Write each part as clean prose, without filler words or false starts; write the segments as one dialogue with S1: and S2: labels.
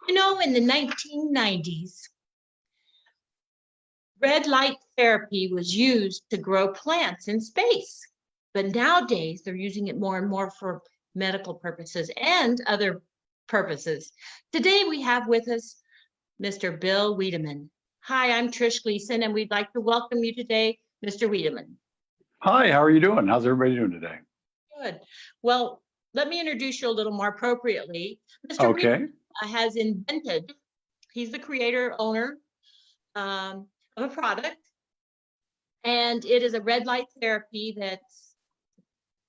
S1: You know, in the 1990s, red light therapy was used to grow plants in space. But nowadays, they're using it more and more for medical purposes and other purposes. Today, we have with us Mr. Bill Wiedemann. Hi, I'm Trish Gleason, and we'd like to welcome you today, Mr. Wiedemann.
S2: Hi, how are you doing? How's everybody doing today?
S1: Good. Well, let me introduce you a little more appropriately. Mr.
S2: Okay.
S1: Wiedemann has invented, he's the creator, owner of a product, and it is a red light therapy that's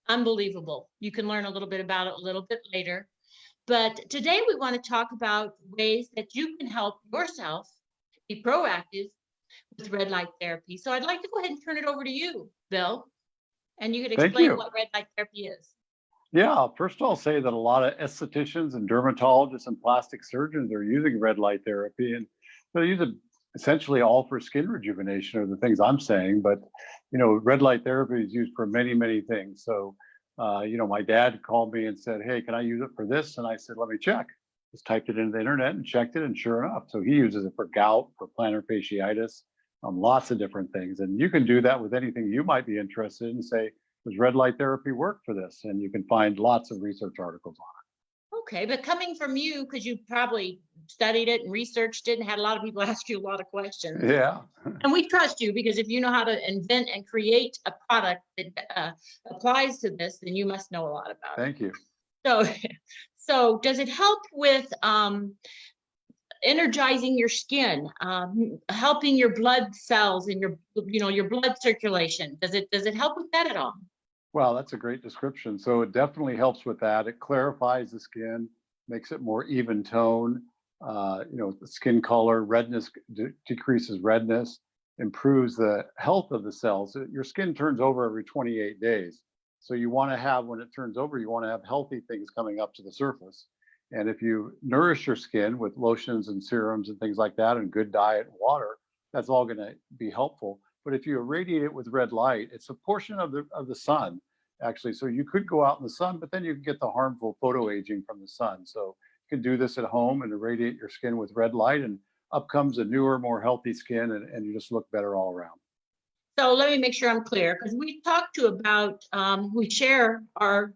S1: unbelievable. You can learn a little bit about it a little bit later. But today we want to talk about ways that you can help yourself be proactive with red light therapy. So I'd like to go ahead and turn it over to you, Bill, and you could explain what red light therapy is.
S2: Yeah, first I'll say that a lot of estheticians and dermatologists and plastic surgeons are using red light therapy, and they use it essentially all for skin rejuvenation, are the things I'm saying. But red light therapy is used for many, many things. So my dad called me and said, "Hey, can I use it for this?" And I said, "Let me check." Just typed it into the internet and checked it, and sure enough, so he uses it for gout, for plantar fasciitis, lots of different things. And you can do that with anything you might be interested in. Say, does red light therapy work for this? And you can find lots of research articles on it.
S1: Okay, but coming from you, because you probably studied it and researched it and had a lot of people ask you a lot of questions.
S2: Yeah.
S1: And we trust you, because if you know how to invent and create a product that applies to this, then you must know a lot about it.
S2: Thank you.
S1: So does it help with energizing your skin, helping your blood cells and your blood circulation? Does it help with that at all?
S2: Well, that's a great description. So it definitely helps with that. It clarifies the skin, makes it more even tone. The skin color, redness, decreases redness, improves the health of the cells. Your skin turns over every 28 days. So you want to have, when it turns over, you want to have healthy things coming up to the surface. And if you nourish your skin with lotions and serums and things like that, and good diet and water, that's all going to be helpful. But if you irradiate it with red light, it's a portion of the sun, actually. So you could go out in the sun, but then you can get the harmful photoaging from the sun. So you can do this at home and irradiate your skin with red light, and up comes a newer, more healthy skin, and you just look better all around.
S1: So let me make sure I'm clear, because we we share our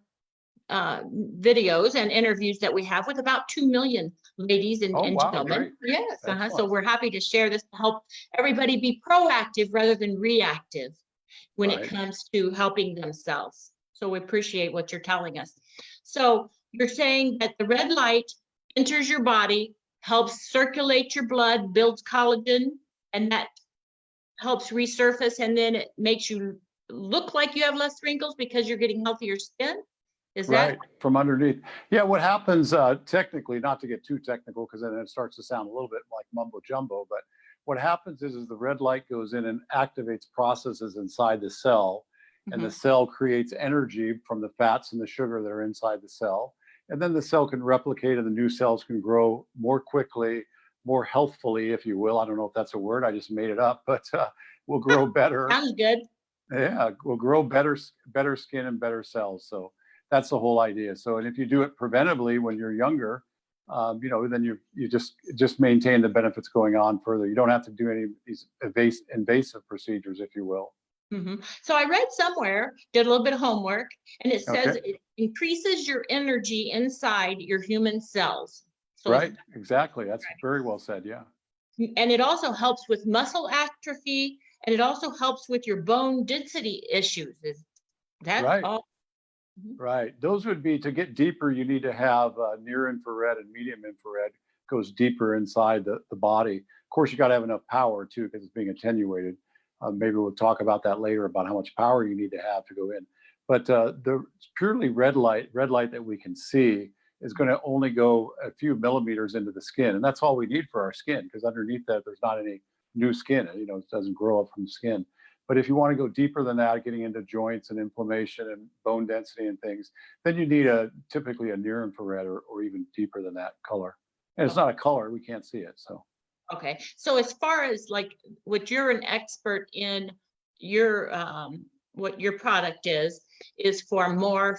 S1: videos and interviews that we have with about 2 million ladies and gentlemen.
S2: Great.
S1: Yes. So we're happy to share this to help everybody be proactive rather than reactive when it comes to helping themselves. So we appreciate what you're telling us. So you're saying that the red light enters your body, helps circulate your blood, builds collagen, and that helps resurface, and then it makes you look like you have less wrinkles because you're getting healthier skin. Is that
S2: right from underneath? Yeah. What happens technically, not to get too technical, because then it starts to sound a little bit like mumbo jumbo, but what happens is the red light goes in and activates processes inside the cell, and the cell creates energy from the fats and the sugar that are inside the cell. And then the cell can replicate, and the new cells can grow more quickly, more healthfully, if you will. I don't know if that's a word, I just made it up, but we'll grow better.
S1: Sounds good.
S2: Yeah, we'll grow better skin and better cells. So that's the whole idea. So, and if you do it preventively when you're younger, then you just maintain the benefits going on further. You don't have to do any of these invasive procedures, if you will.
S1: So I read somewhere, did a little bit of homework, and it says it increases your energy inside your human cells. So
S2: right, exactly. That's very well said. Yeah.
S1: And it also helps with muscle atrophy, and it also helps with your bone density issues. Is that
S2: right?
S1: All?
S2: Right. Those would be, to get deeper, you need to have near infrared and medium infrared, goes deeper inside the body. Of course, you got to have enough power too, because it's being attenuated. Maybe we'll talk about that later, about how much power you need to have to go in. But the purely red light that we can see is going to only go a few millimeters into the skin. And that's all we need for our skin, because underneath that, there's not any new skin. It doesn't grow up from skin. But if you want to go deeper than that, getting into joints and inflammation and bone density and things, then you need typically a near infrared or even deeper than that color. And it's not a color, we can't see it. So.
S1: Okay. So as far as like what you're an expert in, your what your product is for more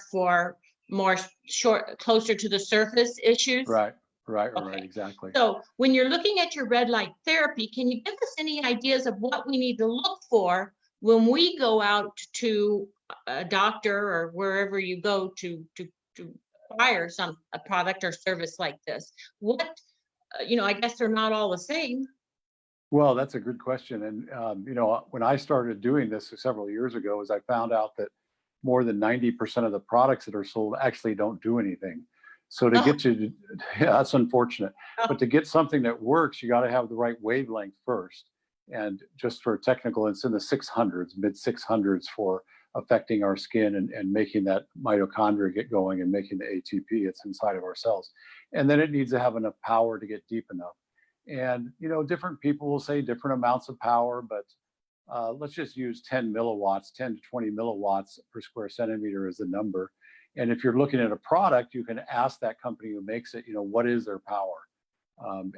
S1: short, closer to the surface issues.
S2: Right. Right,
S1: Okay.
S2: exactly.
S1: So when you're looking at your red light therapy, can you give us any ideas of what we need to look for when we go out to a doctor or wherever you go to acquire a product or service like this? What, I guess they're not all the same.
S2: Well, that's a good question. And, when I started doing this several years ago, is I found out that more than 90% of the products that are sold actually don't do anything. So to
S1: Oh,
S2: get you, yeah, that's unfortunate. But
S1: oh,
S2: to get something that works, you got to have the right wavelength first. And just for technical, it's in the 600s, mid 600s for affecting our skin and making that mitochondria get going and making the ATP. It's inside of our cells. And then it needs to have enough power to get deep enough. And different people will say different amounts of power, but let's just use 10 milliwatts, 10 to 20 milliwatts per square centimeter is the number. And if you're looking at a product, you can ask that company who makes it, what is their power?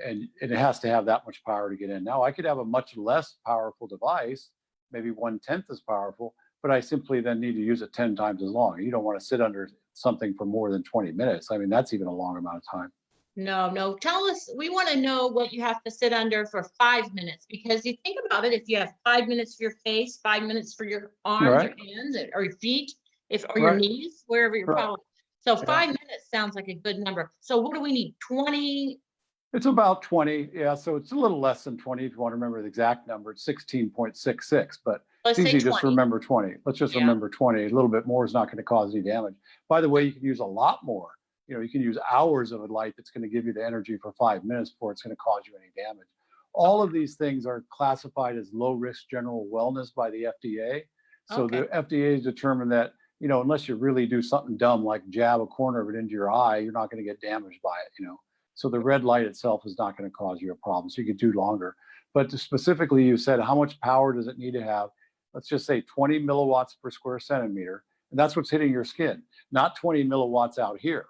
S2: And it has to have that much power to get in. Now, I could have a much less powerful device, maybe 1/10 as powerful, but I simply then need to use it 10 times as long. You don't want to sit under something for more than 20 minutes. I mean, that's even a long amount of time.
S1: no, no. Tell us, we want to know what you have to sit under for 5 minutes, because you think about it, if you have 5 minutes for your face, 5 minutes for your arms or
S2: Right,
S1: hands or your feet, or your
S2: right,
S1: knees, wherever you're
S2: right.
S1: probably. So
S2: Yeah.
S1: 5 minutes sounds like a good number. So what do we need? 20?
S2: It's about 20. Yeah. So it's a little less than 20 if you want to remember the exact number. It's 16.66, but it's
S1: Let's say
S2: easy just to
S1: 20.
S2: remember 20. Let's just
S1: Yeah.
S2: remember 20. A little bit more is not going to cause any damage. By the way, you can use a lot more. You can use hours of a light that's going to give you the energy for 5 minutes before it's going to cause you any damage. All of these things are classified as low risk general wellness by the FDA. So
S1: Okay.
S2: the FDA has determined that, unless you really do something dumb like jab a corner of it into your eye, you're not going to get damaged by it. So the red light itself is not going to cause you a problem. So you could do longer. But specifically, you said, how much power does it need to have? Let's just say 20 milliwatts per square centimeter. And that's what's hitting your skin, not 20 milliwatts out here.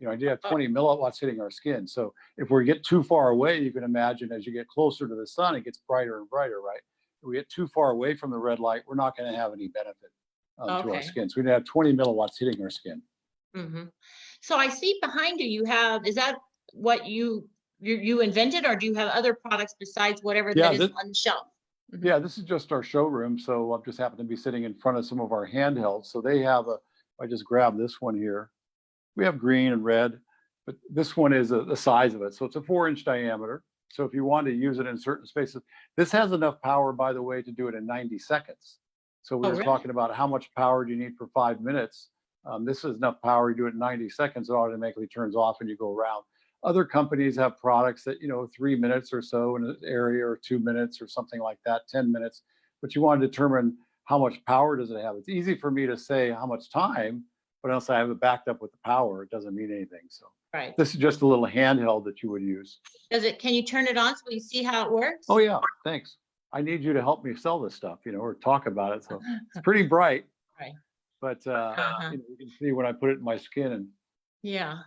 S2: I do have
S1: Oh,
S2: 20 milliwatts hitting our skin. So if we get too far away, you can imagine as you get closer to the sun, it gets brighter and brighter, right? If we get too far away from the red light, we're not going to have any benefit to our
S1: okay.
S2: skin. So we have 20 milliwatts hitting our skin.
S1: Hmm. So I see behind you, is that what you invented, or do you have other products besides whatever that
S2: Yeah,
S1: is on the shelf? Hmm.
S2: Yeah, this is just our showroom. So I'm just happen to be sitting in front of some of our handhelds. So they have I just grabbed this one here. We have green and red, but this one is the size of it. So it's a 4-inch diameter. So if you want to use it in certain spaces, this has enough power, by the way, to do it in 90 seconds. So we
S1: Oh,
S2: were
S1: really?
S2: talking about how much power do you need for 5 minutes. This is enough power. You do it in 90 seconds, it automatically turns off and you go around. Other companies have products that, 3 minutes or so in an area, or 2 minutes or something like that, 10 minutes. But you want to determine how much power does it have. It's easy for me to say how much time, but unless I have it backed up with the power, it doesn't mean anything. So
S1: Right.
S2: this is just a little handheld that you would use.
S1: Can you turn it on so we see how it
S2: Oh
S1: works?
S2: yeah, thanks. I need you to help me sell this stuff, or talk about it. So it's pretty bright,
S1: Right.
S2: but
S1: Uh-huh.
S2: you can see when I put it in my skin, and
S1: Yeah.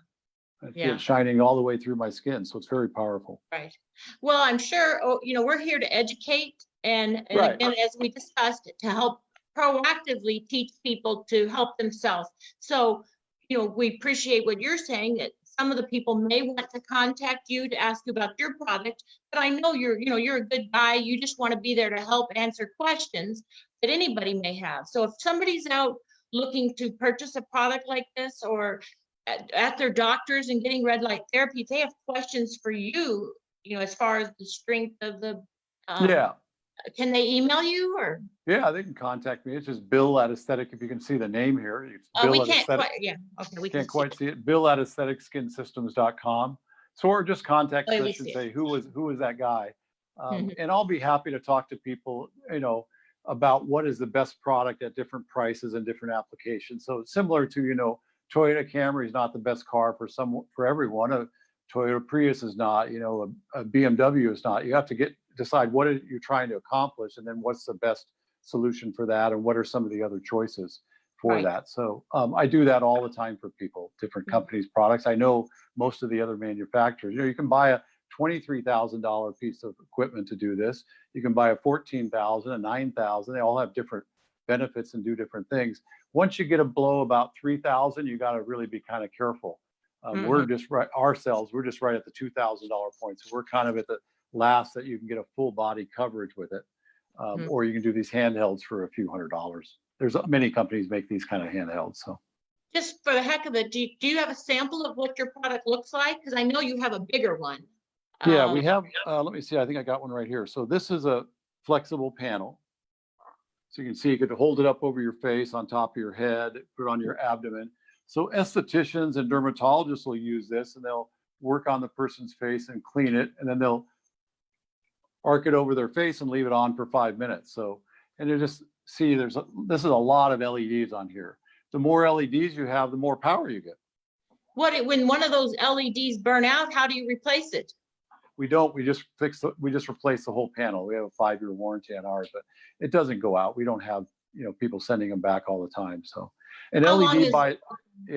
S2: I see
S1: Yeah.
S2: it shining all the way through my skin. So it's very powerful.
S1: Right. Well, I'm sure, we're here to educate and
S2: Right.
S1: again, as we discussed, to help proactively teach people to help themselves. So, we appreciate what you're saying, that some of the people may want to contact you to ask you about your product, but I know you're a good guy. You just want to be there to help answer questions that anybody may have. So if somebody's out looking to purchase a product like this, or at their doctors and getting red light therapy, if they have questions for you, as far as the strength of um,
S2: Yeah.
S1: can they email you, or
S2: Yeah, they can contact me. It's just Bill at Aesthetic. If you can see the name here, it's
S1: we
S2: Bill at
S1: can't
S2: Aesthetic.
S1: quite, yeah, okay, we can
S2: Can't
S1: see
S2: quite
S1: it.
S2: see it. Bill at aestheticSkinSystems.com. So, or just contact
S1: Oh, we
S2: Trish and
S1: see it.
S2: say, who was that guy?
S1: Mhm.
S2: And I'll be happy to talk to people, about what is the best product at different prices and different applications. So it's similar to, Toyota Camry is not the best car for everyone. A Toyota Prius is not, a BMW is not. You have to decide what you're trying to accomplish, and then what's the best solution for that, and what are some of the other choices for
S1: Right.
S2: that. So I do that all the time for people, different
S1: Mhm.
S2: companies' products. I know most of the other manufacturers. You can buy a $23,000 piece of equipment to do this. You can buy a 14,000, a 9,000. They all have different benefits and do different things. Once you get a below about 3,000, you got to really be kind of careful. We're just right, ourselves, we're just right at the $2,000 point. So we're kind of at the last that you can get a full body coverage with it. Or you can do these handhelds for a few $100s. There's many companies make these kind of handhelds. So
S1: Just for the heck of it, do you have a sample of what your product looks like? Because I know you have a bigger one.
S2: yeah, we have, let me see, I think I got one right here. So this is a flexible panel. So you can see you could hold it up over your face, on top of your head, put it on your abdomen. So estheticians and dermatologists will use this, and they'll work on the person's face and clean it, and then they'll arc it over their face and leave it on for 5 minutes. So, and you just see this is a lot of LEDs on here. The more LEDs you have, the more power you get.
S1: When one of those LEDs burn out, how do you replace it?
S2: We don't, we just replace the whole panel. We have a 5-year warranty on ours, but it doesn't go out. We don't have, people sending them back all the time. So an
S1: How long
S2: LED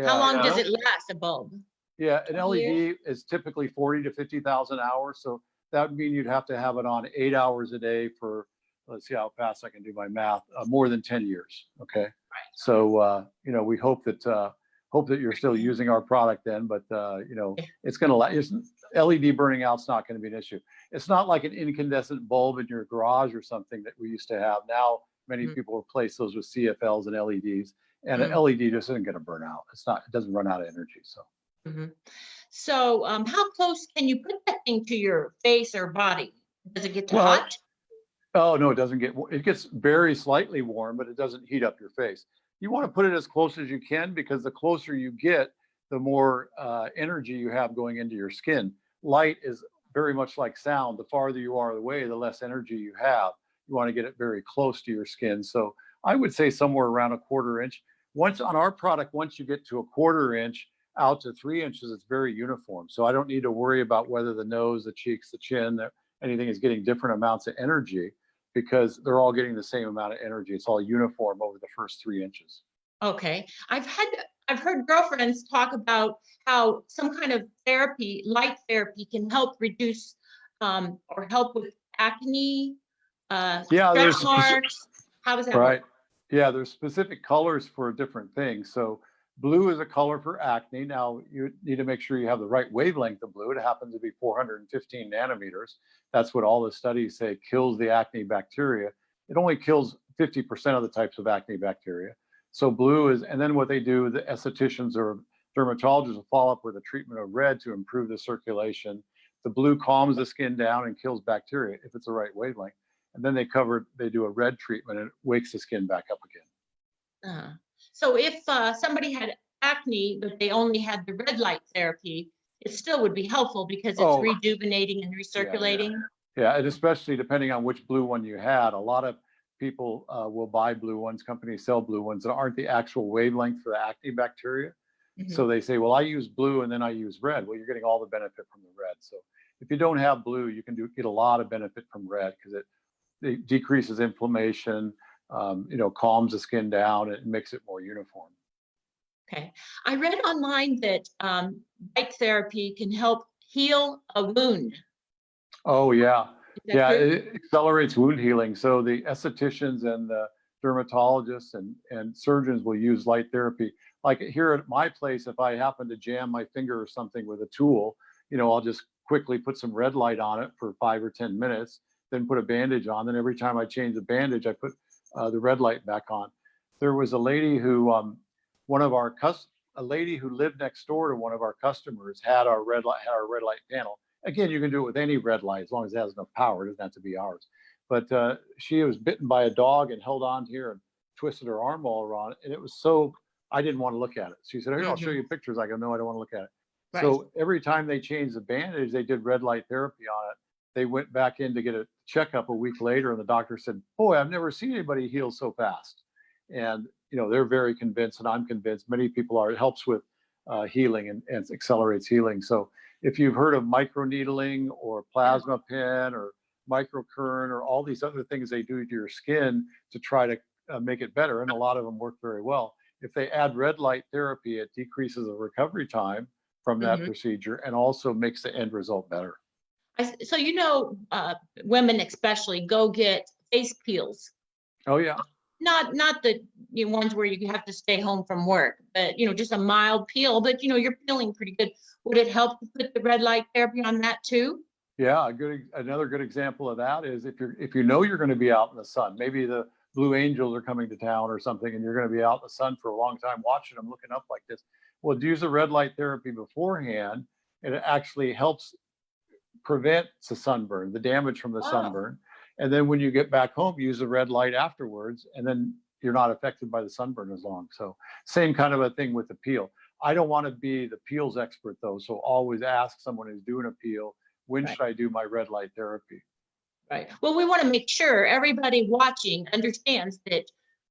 S1: how long does it last, a bulb?
S2: Yeah, an LED
S1: year?
S2: is typically 40 to 50,000 hours. So that would mean you'd have to have it on 8 hours a day for, let's see how fast I can do my math, more than 10 years. Okay. Right. So, we hope that you're still using our product then, but it's going to last. LED burning out's not going to be an issue. It's not like an incandescent bulb in your garage or something that we used to have. Now, many people replace those with CFLs and LEDs, and an LED just isn't going to burn out. It doesn't run out of energy. So.
S1: So how close can you put that thing to your face or body? Does it get too hot?
S2: Oh, no, it gets very slightly warm, but it doesn't heat up your face. You want to put it as close as you can, because the closer you get, the more energy you have going into your skin. Light is very much like sound. The farther you are away, the less energy you have. You want to get it very close to your skin. So I would say somewhere around a 1/4 inch. Once on our product, once you get to a 1/4 inch out to 3 inches, it's very uniform. So I don't need to worry about whether the nose, the cheeks, the chin, anything is getting different amounts of energy, because they're all getting the same amount of energy. It's all uniform over the first 3 inches.
S1: Okay. I've heard girlfriends talk about how some kind of therapy, light therapy, can help reduce or help with acne, stretch marks. How does that work?
S2: Yeah, there's specific colors for different things. So blue is a color for acne. Now you need to make sure you have the right wavelength of blue. It happens to be 415 nanometers. That's what all the studies say kills the acne bacteria. It only kills 50% of the types of acne bacteria. So blue is, and then what they do, the estheticians or dermatologists will follow up with a treatment of red to improve the circulation. The blue calms the skin down and kills bacteria if it's the right wavelength. And then they do a red treatment and it wakes the skin back up again.
S1: So if somebody had acne, but they only had the red light therapy, it still would be helpful because it's rejuvenating and recirculating.
S2: Yeah, and especially depending on which blue one you had. A lot of people will buy blue ones. Companies sell blue ones that aren't the actual wavelength for the acne bacteria. So they say, well, I use blue and then I use red. Well, you're getting all the benefit from the red. So if you don't have blue, you can get a lot of benefit from red, because it decreases inflammation, calms the skin down, and makes it more uniform.
S1: Okay. I read online that light therapy can help heal a wound.
S2: Oh, yeah. Yeah,
S1: True?
S2: it accelerates wound healing. So the estheticians and the dermatologists and surgeons will use light therapy. Like here at my place, if I happen to jam my finger or something with a tool, I'll just quickly put some red light on it for 5 or 10 minutes, then put a bandage on. Then every time I change the bandage, I put the red light back on. There was a lady who, a lady who lived next door to one of our customers had our red light panel. Again, you can do it with any red light as long as it has enough power. It doesn't have to be ours. But she was bitten by a dog and held on here and twisted her arm all around. And it was so, I didn't want to look at it. She said, "Here, I'll show you pictures." I go, "No, I don't want to look at it." Right. So every time they changed the bandage, they did red light therapy on it. They went back in to get a checkup a week later, and the doctor said, "Boy, I've never seen anybody heal so fast." And they're very convinced, and I'm convinced many people are. It helps with healing and accelerates healing. So if you've heard of microneedling or plasma pen or microcurrent or all these other things they do to your skin to try to make it better, and a lot of them work very well. If they add red light therapy, it decreases the recovery time from that procedure and also makes the end result better.
S1: So women especially go get face peels.
S2: Oh yeah.
S1: Not the ones where you have to stay home from work, but just a mild peel, but you're peeling pretty good. Would it help to put the red light therapy on that too?
S2: Yeah, another good example of that is if you know you're going to be out in the sun, maybe the Blue Angels are coming to town or something, and you're going to be out in the sun for a long time watching them looking up like this. Well, use the red light therapy beforehand, and it actually helps prevent the sunburn, the damage from the
S1: Oh,
S2: sunburn. And then when you get back home, use the red light afterwards, and then you're not affected by the sunburn as long. So same kind of a thing with the peel. I don't want to be the peels expert though, so always ask someone who's doing a peel, when
S1: right.
S2: should I do my red light therapy?
S1: Right. Well, we want to make sure everybody watching understands that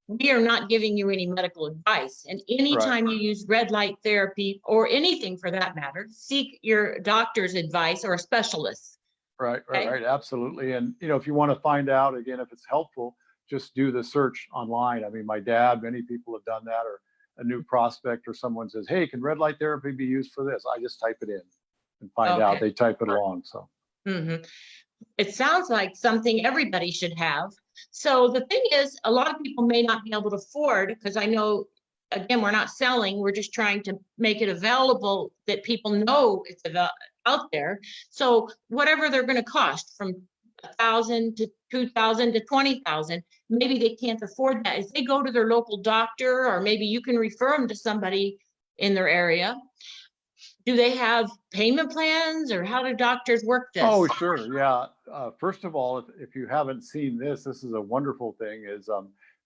S1: we are not giving you any medical advice. And
S2: Right,
S1: anytime you use red light therapy or anything for that matter, seek your doctor's advice or a specialist. Okay.
S2: right, absolutely. And if you want to find out again if it's helpful, just do the search online. I mean, my dad, many people have done that, or a new prospect or someone says, hey, can red light therapy be used for this? I just type it in and find out.
S1: Okay.
S2: They type it along. So
S1: hmm It sounds like something everybody should have. So the thing is, a lot of people may not be able to afford, because I know, again, we're not selling, we're just trying to make it available that people know it's out there. So whatever they're going to cost, from 1,000 to 2,000 to 20,000, maybe they can't afford that. If they go to their local doctor, or maybe you can refer them to somebody in their area. Do they have payment plans, or how do doctors work this?
S2: oh, sure. Yeah. First of all, if you haven't seen this, this is a wonderful thing is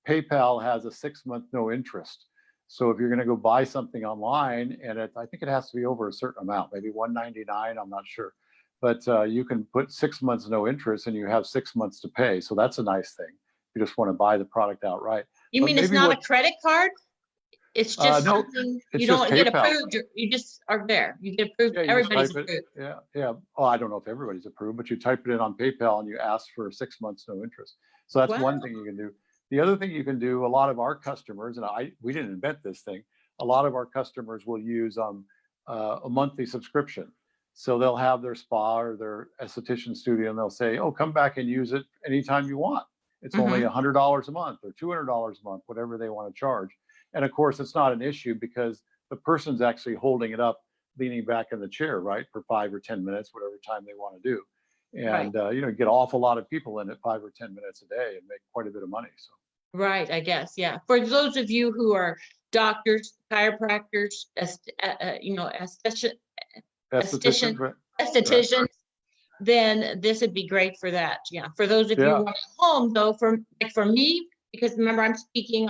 S2: PayPal has a 6-month no interest. So if you're going to go buy something online, and I think it has to be over a certain amount, maybe 199, I'm not sure. But you can put 6 months no interest and you have 6 months to pay. So that's a nice thing. You just want to buy the product outright.
S1: You
S2: But
S1: mean it's
S2: maybe
S1: not a
S2: what,
S1: credit card? It's just
S2: no,
S1: something
S2: it's
S1: you
S2: just
S1: don't get
S2: PayPal.
S1: approved. You just are there. You get approved.
S2: Yeah, you just
S1: Everybody's
S2: type it.
S1: approved.
S2: Yeah, yeah. Oh, I don't know if everybody's approved, but you type it in on PayPal and you ask for 6 months no interest. So that's
S1: Wow.
S2: one thing you can do. The other thing you can do, a lot of our customers, and we didn't invent this thing. A lot of our customers will use a monthly subscription. So they'll have their spa or their esthetician studio, and they'll say, "Oh, come back and use it anytime you want. It's only
S1: hmm
S2: $100 a month or $200 a month, whatever they want to charge." And of course, it's not an issue because the person's actually holding it up, leaning back in the chair, right, for 5 or 10 minutes, whatever time they want to do.
S1: Right.
S2: And get an awful lot of people in it 5 or 10 minutes a day and make quite a bit of money. So
S1: Right. I guess. Yeah. For those of you who are doctors, chiropractors,
S2: estheticians,
S1: esthetician,
S2: right? Right.
S1: estheticians, then this would be great for that. Yeah. For those of you
S2: Yeah.
S1: who are at home, though, for me, because remember, I'm speaking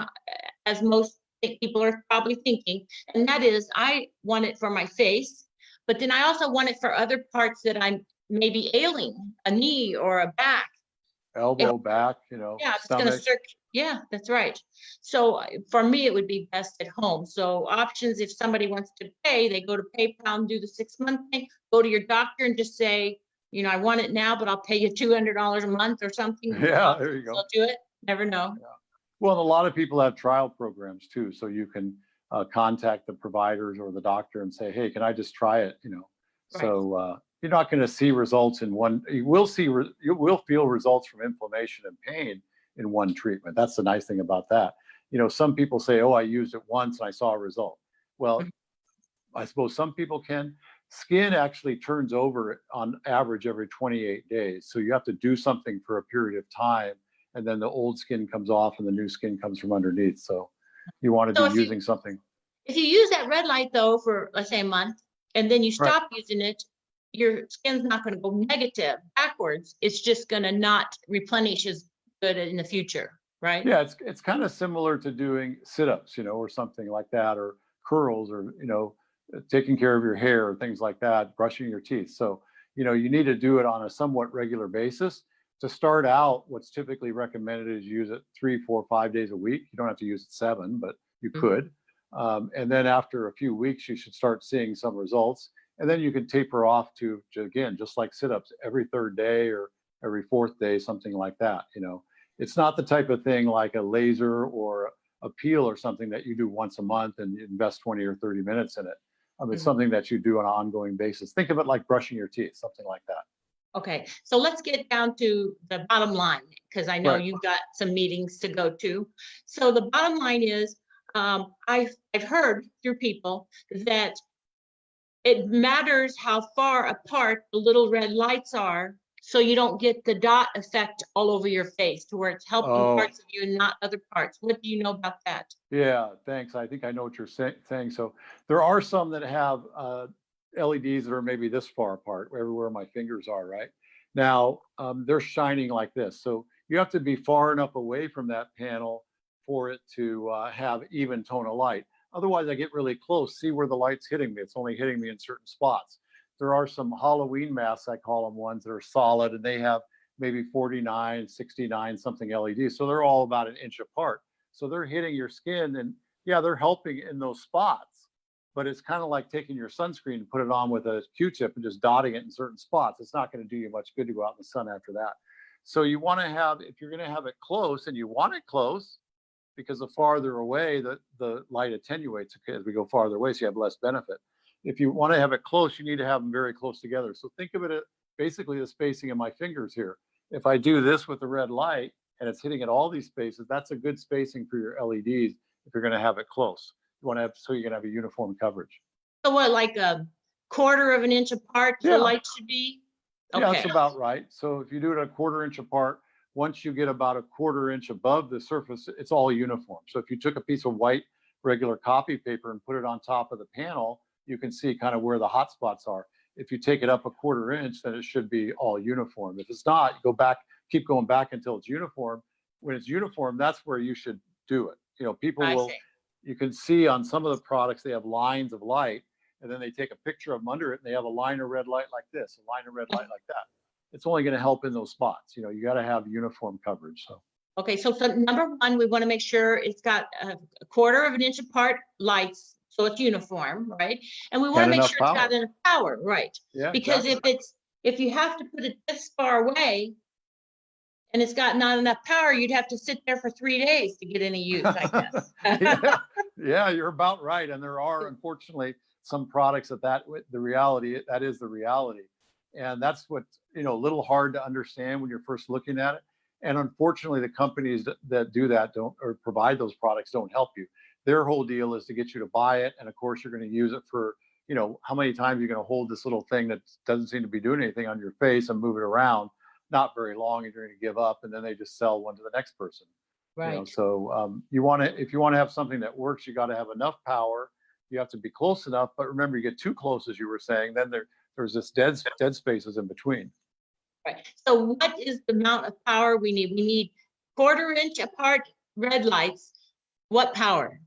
S1: as most people are probably thinking, and that is, I want it for my face, but then I also want it for other parts that I'm maybe ailing, a knee or a back. If
S2: Elbow, back,
S1: Yeah, if it's going to
S2: stomach.
S1: circulate. Yeah, that's right. So for me, it would be best at home. So options, if somebody wants to pay, they go to PayPal and do the 6-month thing, go to your doctor and just say, I want it now, but I'll pay you $200 a month or something.
S2: Yeah, there you go.
S1: They'll do it. Never know.
S2: Yeah. Well, a lot of people have trial programs too, so you can contact the providers or the doctor and say, "Hey, can I just try it?"
S1: Right.
S2: So you're not going to see results in one. You will you will feel results from inflammation and pain in one treatment. That's the nice thing about that. Some people say, "Oh, I used it once and I saw a result." Well,
S1: Mhm.
S2: I suppose some people can. Skin actually turns over on average every 28 days. So you have to do something for a period of time, and then the old skin comes off and the new skin comes from underneath. So you want to
S1: So
S2: be using something.
S1: if you use that red light though for, let's say, a month, and then you
S2: Right.
S1: stop using it, your skin's not going to go negative backwards. It's just going to not replenish as good in the future, right?
S2: Yeah, it's kind of similar to doing sit-ups, or something like that, or curls, or taking care of your hair, or things like that, brushing your teeth. So you need to do it on a somewhat regular basis. To start out, what's typically recommended is use it 3, 4, 5 days a week. You don't have to use it 7, but you
S1: Mhm.
S2: could. And then after a few weeks, you should start seeing some results. And then you can taper off to again, just like sit-ups, every third day or every fourth day, something like that. It's not the type of thing like a laser or a peel or something that you do once a month and you invest 20 or 30 minutes in it. It's
S1: Mhm.
S2: something that you do on an ongoing basis. Think of it like brushing your teeth, something like that.
S1: Okay, so let's get down to the bottom line, because I know
S2: Right.
S1: you've got some meetings to go to. So the bottom line is, I've heard through people that it matters how far apart the little red lights are, so you don't get the dot effect all over your face, to where it's helping
S2: Oh,
S1: parts of you and not other parts. What do you know about that?
S2: yeah, thanks. I think I know what you're saying. So there are some that have LEDs that are maybe this far apart, everywhere my fingers are, right? Now, they're shining like this. So you have to be far enough away from that panel for it to have even tone of light. Otherwise, I get really close. See where the light's hitting me. It's only hitting me in certain spots. There are some Halloween masks, I call them, ones that are solid, and they have maybe 49, 69 something LEDs. So they're all about an inch apart. So they're hitting your skin, and yeah, they're helping in those spots, but it's kind of like taking your sunscreen and put it on with a Q-tip and just dotting it in certain spots. It's not going to do you much good to go out in the sun after that. So you want to have, if you're going to have it close, and you want it close, because the farther away, the light attenuates as we go farther away, so you have less benefit. If you want to have it close, you need to have them very close together. So think of it as basically the spacing of my fingers here. If I do this with the red light and it's hitting at all these spaces, that's a good spacing for your LEDs if you're going to have it close. You want to have, so you're going to have a uniform coverage.
S1: So what, like a quarter of an inch apart, the
S2: Yeah.
S1: light should be?
S2: Yeah, that's
S1: Okay,
S2: about right. So if you do it a quarter inch apart, once you get about a quarter inch above the surface, it's all uniform. So if you took a piece of white regular copy paper and put it on top of the panel, you can see kind of where the hot spots are. If you take it up a quarter inch, then it should be all uniform. If it's not, you go back, keep going back until it's uniform. When it's uniform, that's where you should do it. You know, people
S1: I
S2: will,
S1: see.
S2: you can see on some of the products, they have lines of light, and then they take a picture of them under it, and they have a line of red light like this, a line of red light like that. It's only going to help in those spots. You know, you got to have uniform coverage. So
S1: Okay, so number one, we want to make sure it's got a quarter of an inch apart lights, so it's uniform, right? And we want to
S2: and
S1: make
S2: enough
S1: sure it's got
S2: power.
S1: enough power, right?
S2: Yeah,
S1: Because
S2: exactly.
S1: if you have to put it this far away and it's got not enough power, you'd have to sit there for 3 days to get any use, I guess.
S2: Yeah, yeah, you're about right. And there are, unfortunately, some products that the reality, that is the reality. And that's what, you know, a little hard to understand when you're first looking at it. And unfortunately, the companies that do that don't, or provide those products, don't help you. Their whole deal is to get you to buy it. And of course, you're going to use it for, you know, how many times you're going to hold this little thing that doesn't seem to be doing anything on your face and move it around. Not very long, and you're going to give up, and then they just sell one to the next person. You know,
S1: Right.
S2: so you want to, if you want to have something that works, you got to have enough power. You have to be close enough, but remember, you get too close, as you were saying, then there's this dead spaces in between.
S1: Right. So what is the amount of power we need? We need quarter inch apart red lights. What power?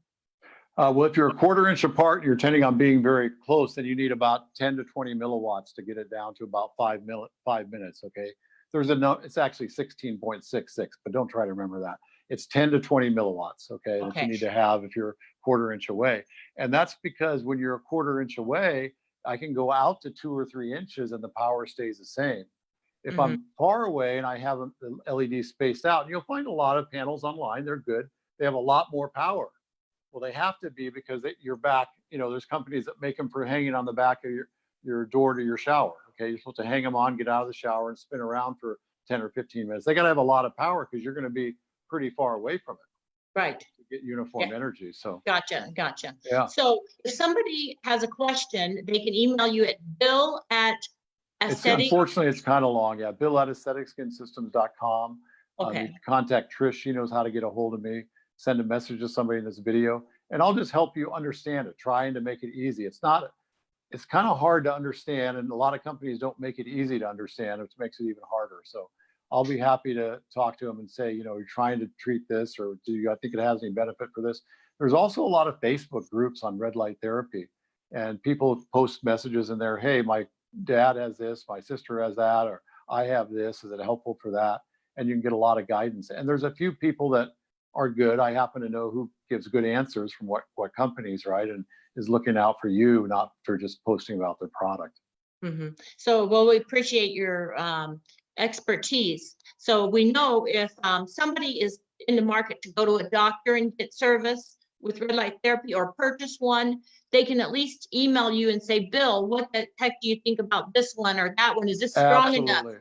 S2: Well, if you're a quarter inch apart, you're tending on being very close, then you need about 10 to 20 milliwatts to get it down to about 5 minutes. Okay. There's a no, it's actually 16.66, but don't try to remember that. It's 10 to 20 milliwatts. Okay. That you
S1: Okay.
S2: need to have if you're a quarter inch away. And that's because when you're a quarter inch away, I can go out to 2 or 3 inches and the power stays the same. If
S1: Mhm.
S2: I'm far away and I have the LED spaced out, and you'll find a lot of panels online, they're good. They have a lot more power. Well, they have to be because your back, you know, there's companies that make them for hanging on the back of your door to your shower. Okay. You're supposed to hang them on, get out of the shower and spin around for 10 or 15 minutes. They got to have a lot of power because you're going to be pretty far away from it
S1: Right.
S2: to get uniform energy. So,
S1: Gotcha. Gotcha.
S2: yeah.
S1: So if somebody has a question, they can email you at bill at aesthetic.
S2: Unfortunately, it's kind of long. Yeah. Bill at aestheticskinsystems.com. You
S1: Okay.
S2: can contact Trish. She knows how to get a hold of me. Send a message to somebody in this video, and I'll just help you understand it, trying to make it easy. It's kind of hard to understand, and a lot of companies don't make it easy to understand, which makes it even harder. So I'll be happy to talk to them and say, you know, you're trying to treat this, or do you think it has any benefit for this? There's also a lot of Facebook groups on red light therapy, and people post messages in there, hey, my dad has this, my sister has that, or I have this, is it helpful for that? And you can get a lot of guidance. And there's a few people that are good. I happen to know who gives good answers from what companies, right? And is looking out for you, not for just posting about their product.
S1: Mm-hmm. So, well, we appreciate your expertise. So we know if somebody is in the market to go to a doctor and get service, with red light therapy or purchase one, they can at least email you and say, Bill, what the heck do you think about this one or that one? Is this strong enough?
S2: Absolutely.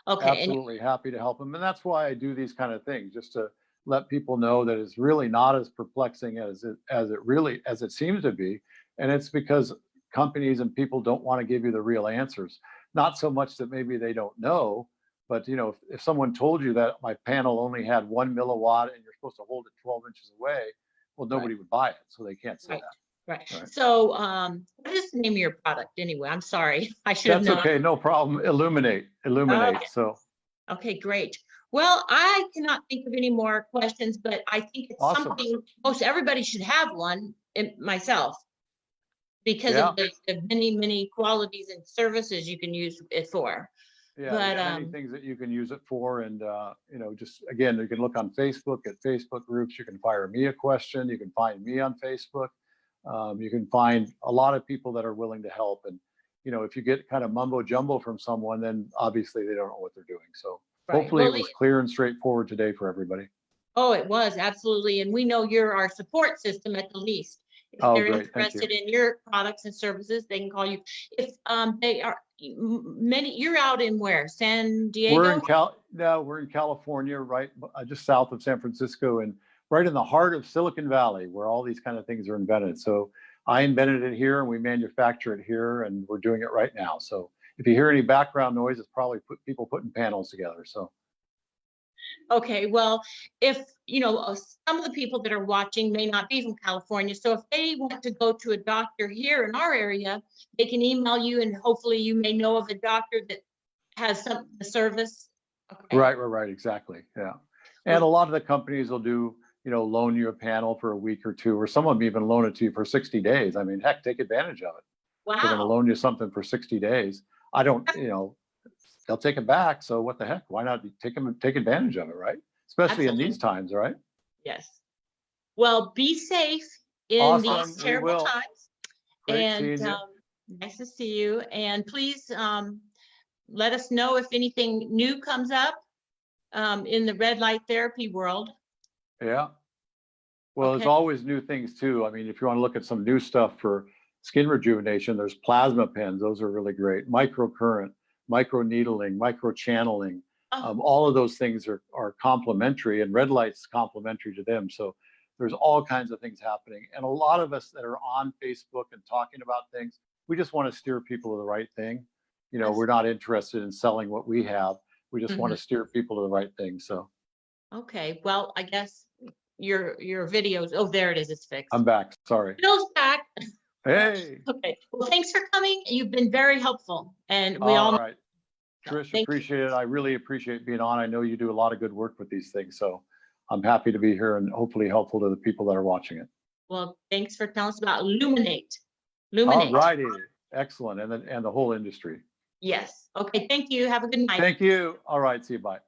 S1: Okay.
S2: Absolutely happy to help them. And that's why I do these kind of things, just to let people know that it's really not as perplexing as it seems to be. And it's because companies and people don't want to give you the real answers. Not so much that maybe they don't know, but if someone told you that my panel only had 1 milliwatt and you're supposed to hold it 12 inches away, well, nobody would buy it. So they can't say
S1: Right.
S2: that.
S1: Right.
S2: Right.
S1: So what is the name of your product anyway? I'm sorry. I should have known.
S2: That's okay. No problem. Illuminate.
S1: Okay.
S2: So
S1: Okay, great. Well, I cannot think of any more questions, but I think it's
S2: awesome.
S1: something most everybody should have one, myself, because
S2: Yeah.
S1: of the many, many qualities and services you can use it for.
S2: Yeah,
S1: But
S2: there's many things that you can use it for. And, just again, you can look on Facebook at Facebook groups. You can fire me a question. You can find me on Facebook. You can find a lot of people that are willing to help. And, if you get kind of mumbo jumbo from someone, then obviously they don't know what they're doing. So hopefully it was clear and straightforward today for everybody.
S1: Oh, it was absolutely. And we know you're our support system at the least. If
S2: Oh,
S1: they're
S2: great. Thank you.
S1: interested in your products and services, they can call you. If they are you're out in where? San Diego?
S2: We're in California, right just south of San Francisco, and right in the heart of Silicon Valley, where all these kind of things are invented. So I invented it here, and we manufacture it here, and we're doing it right now. So if you hear any background noise, it's probably people putting panels together. So.
S1: Okay, well, if some of the people that are watching may not be from California, so if they want to go to a doctor here in our area, they can email you, and hopefully you may know of a doctor that has the service. Okay.
S2: Right, exactly. Yeah, and a lot of the companies will do, loan you a panel for a week or two, or some of them even loan it to you for 60 days. I mean, heck, take advantage of it.
S1: Wow.
S2: They're going to loan you something for 60 days. I don't, they'll take it back. So what the heck? Why not take advantage of it, right? Especially
S1: Absolutely.
S2: in these times, right?
S1: Yes. Well, be safe in
S2: Awesome.
S1: these terrible times.
S2: Great
S1: and
S2: seeing you.
S1: Nice to see you. And please let us know if anything new comes up in the red light therapy world.
S2: Yeah. Well, There's always new things too. I mean, if you want to look at some new stuff for skin rejuvenation, there's plasma pens. Those are really great. Microcurrent, micro needling, micro channeling. All of those things are complementary, and red light's complementary to them. So there's all kinds of things happening. And a lot of us that are on Facebook and talking about things, we just want to steer people to the right thing. We're not interested in selling what we have. We just want to steer people to the right thing. So.
S1: Okay. Well, I guess your videos. Oh, there it is. It's fixed.
S2: I'm back. Sorry.
S1: Bill's back.
S2: Hey.
S1: Okay. Well, thanks for coming. You've been very helpful, and we
S2: all right. Trish,
S1: Thank
S2: appreciate it. I really appreciate being on. I know you do a lot of good work with these things, so I'm happy to be here and hopefully helpful to the people that are watching it.
S1: Well, thanks for telling us about Illuminate.
S2: All righty. Excellent. And the whole industry.
S1: Yes. Okay. Thank you. Have a good night.
S2: Thank you. All right. See you. Bye.